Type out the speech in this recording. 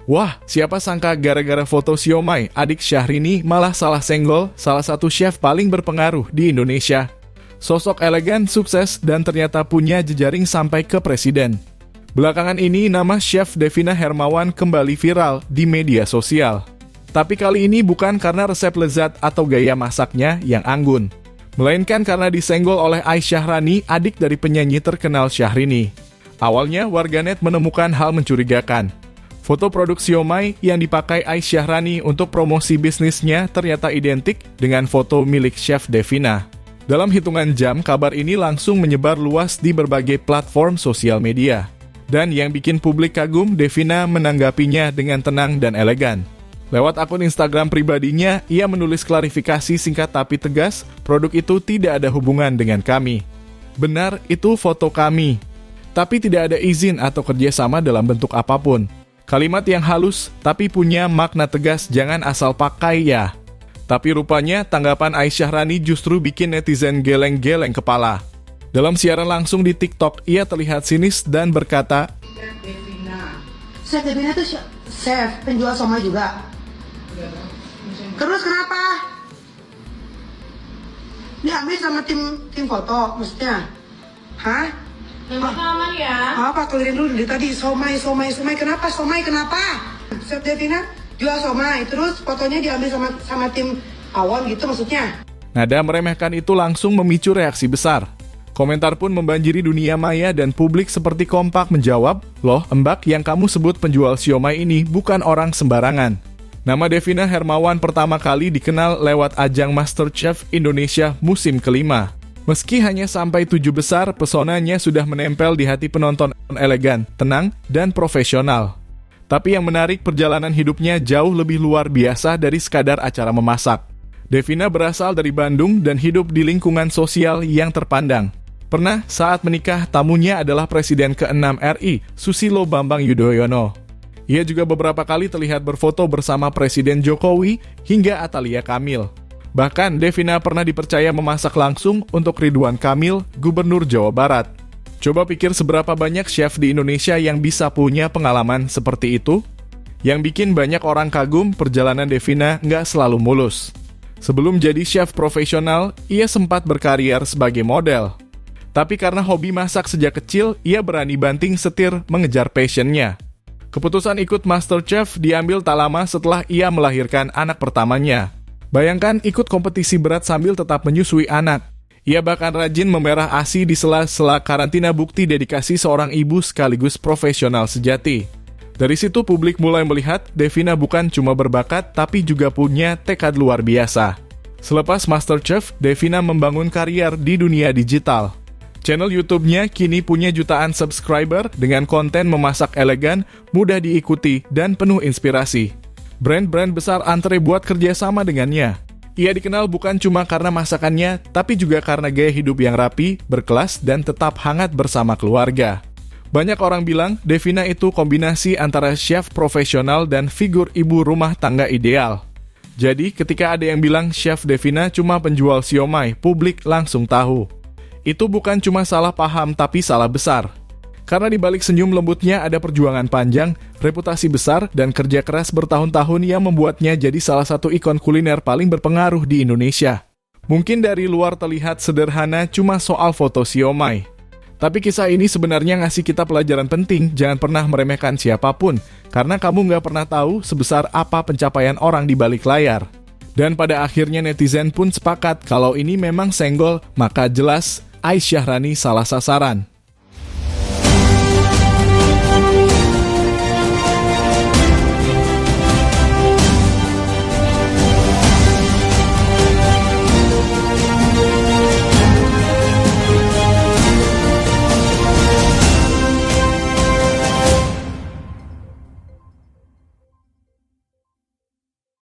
Wah, siapa sangka gara-gara foto siomay, adik Syahrini malah salah senggol salah satu chef paling berpengaruh di Indonesia. Sosok elegan, sukses, dan ternyata punya jejaring sampai ke presiden. Belakangan ini, nama Chef Devina Hermawan kembali viral di media sosial. Tapi kali ini bukan karena resep lezat atau gaya masaknya yang anggun, melainkan karena disenggol oleh Aisyah Rani, adik dari penyanyi terkenal Syahrini. Awalnya, warganet menemukan hal mencurigakan. Foto produk siomay yang dipakai Aisyah Rani untuk promosi bisnisnya ternyata identik dengan foto milik Chef Devina. Dalam hitungan jam, kabar ini langsung menyebar luas di berbagai platform sosial media. Dan yang bikin publik kagum, Devina menanggapinya dengan tenang dan elegan. Lewat akun Instagram pribadinya, ia menulis klarifikasi singkat tapi tegas, produk itu tidak ada hubungan dengan kami. Benar, itu foto kami. Tapi tidak ada izin atau kerjasama dalam bentuk apapun. Kalimat yang halus, tapi punya makna tegas, jangan asal pakai ya. Tapi rupanya, tanggapan Aisyah Rani justru bikin netizen geleng-geleng kepala. Dalam siaran langsung di TikTok, ia terlihat sinis dan berkata, Chef Devina tuh chef, penjual somai juga. Terus kenapa? Diambil sama tim foto, maksudnya? Hah? Aman ya. Apa kelirin dulu dari tadi somai kenapa Chef Devina jual somai terus fotonya diambil sama tim awon gitu maksudnya. Nada meremehkan itu langsung memicu reaksi besar. Komentar pun membanjiri dunia maya dan publik seperti kompak menjawab, "Loh, Mbak, yang kamu sebut penjual siomay ini bukan orang sembarangan." Nama Devina Hermawan pertama kali dikenal lewat ajang MasterChef Indonesia musim kelima. Meski hanya sampai 7 besar, pesonanya sudah menempel di hati penonton, elegan, tenang, dan profesional. Tapi yang menarik, perjalanan hidupnya jauh lebih luar biasa dari sekadar acara memasak. Devina berasal dari Bandung dan hidup di lingkungan sosial yang terpandang. Pernah saat menikah, tamunya adalah Presiden ke-6 RI, Susilo Bambang Yudhoyono. Ia juga beberapa kali terlihat berfoto bersama Presiden Jokowi hingga Atalia Kamil. Bahkan, Devina pernah dipercaya memasak langsung untuk Ridwan Kamil, Gubernur Jawa Barat. Coba pikir seberapa banyak chef di Indonesia yang bisa punya pengalaman seperti itu? Yang bikin banyak orang kagum, perjalanan Devina nggak selalu mulus. Sebelum jadi chef profesional, ia sempat berkarier sebagai model. Tapi karena hobi masak sejak kecil, ia berani banting setir mengejar passionnya. Keputusan ikut MasterChef diambil tak lama setelah ia melahirkan anak pertamanya. Bayangkan ikut kompetisi berat sambil tetap menyusui anak. Ia bahkan rajin memerah ASI di sela-sela karantina, bukti dedikasi seorang ibu sekaligus profesional sejati. Dari situ publik mulai melihat Devina bukan cuma berbakat tapi juga punya tekad luar biasa. Selepas MasterChef, Devina membangun karier di dunia digital. Channel YouTube-nya kini punya jutaan subscriber dengan konten memasak elegan, mudah diikuti, dan penuh inspirasi. Brand-brand besar antre buat kerjasama dengannya. Ia dikenal bukan cuma karena masakannya, tapi juga karena gaya hidup yang rapi, berkelas, dan tetap hangat bersama keluarga. Banyak orang bilang Devina itu kombinasi antara chef profesional dan figur ibu rumah tangga ideal. Jadi ketika ada yang bilang Chef Devina cuma penjual siomay, publik langsung tahu. Itu bukan cuma salah paham, tapi salah besar. Karena di balik senyum lembutnya ada perjuangan panjang, reputasi besar, dan kerja keras bertahun-tahun yang membuatnya jadi salah satu ikon kuliner paling berpengaruh di Indonesia. Mungkin dari luar terlihat sederhana cuma soal foto siomay. Tapi kisah ini sebenarnya ngasih kita pelajaran penting, jangan pernah meremehkan siapapun, karena kamu nggak pernah tahu sebesar apa pencapaian orang di balik layar. Dan pada akhirnya netizen pun sepakat kalau ini memang senggol, maka jelas Aisyah Rani salah sasaran.